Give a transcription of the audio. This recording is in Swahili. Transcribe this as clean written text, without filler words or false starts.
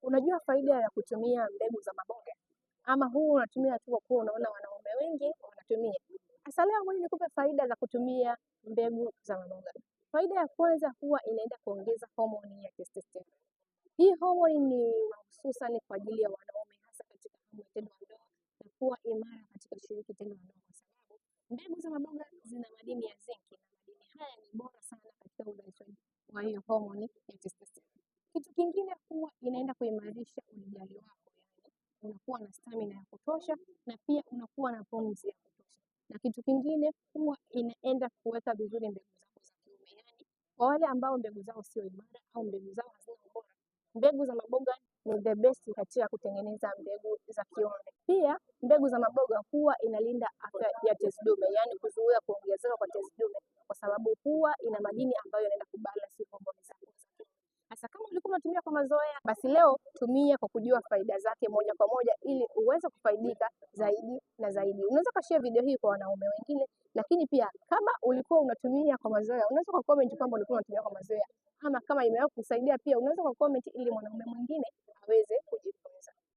Unajua faida ya kutumia mbegu za maboga? Ama huu unatumia tu kwa kuwa unaona wanaume wengi wanatumia? Sasa leo ngoja nikupe faida za kutumia mbegu za maboga. Faida ya kwanza, huwa inaenda kuongeza homoni ya testosterone. Hii homoni ni hususan kwa ajili ya wanaume, hasa katika hamu ya tendo la ndoa na kuwa imara katika kushiriki tendo la ndoa, kwa sababu mbegu za maboga zina madini ya zinki, na madini haya ni bora sana katika uzalishaji wa hiyo homoni ya testosterone. Kitu kingine, huwa inaenda kuimarisha ulijali wako, yani unakuwa na stamina ya kutosha na pia unakuwa na pumzi ya kutosha. Na kitu kingine, huwa inaenda kuweka vizuri mbegu zako za kiume, yani kwa wale ambao mbegu zao sio imara au mbegu zao hazina ubora, mbegu za maboga ni the best katika kutengeneza mbegu za kiume. Pia mbegu za maboga huwa inalinda afya ya tezi dume, yani kuzuia kuongezeka kwa tezi dume, kwa sababu huwa ina madini ambayo yanaenda kubalance homoni zako za kiume. Sasa kama ulikuwa unatumia kwa mazoea, basi leo tumia kwa kujua faida zake moja kwa moja, ili uweze kufaidika zaidi na zaidi. Unaweza kushare video hii kwa wanaume wengine, lakini pia kama ulikuwa unatumia kwa mazoea, unaweza kwa comment kwamba ulikuwa unatumia kwa mazoea, ama kama imewahi kusaidia pia unaweza kwa comment, ili mwanaume mwingine aweze kujifunza.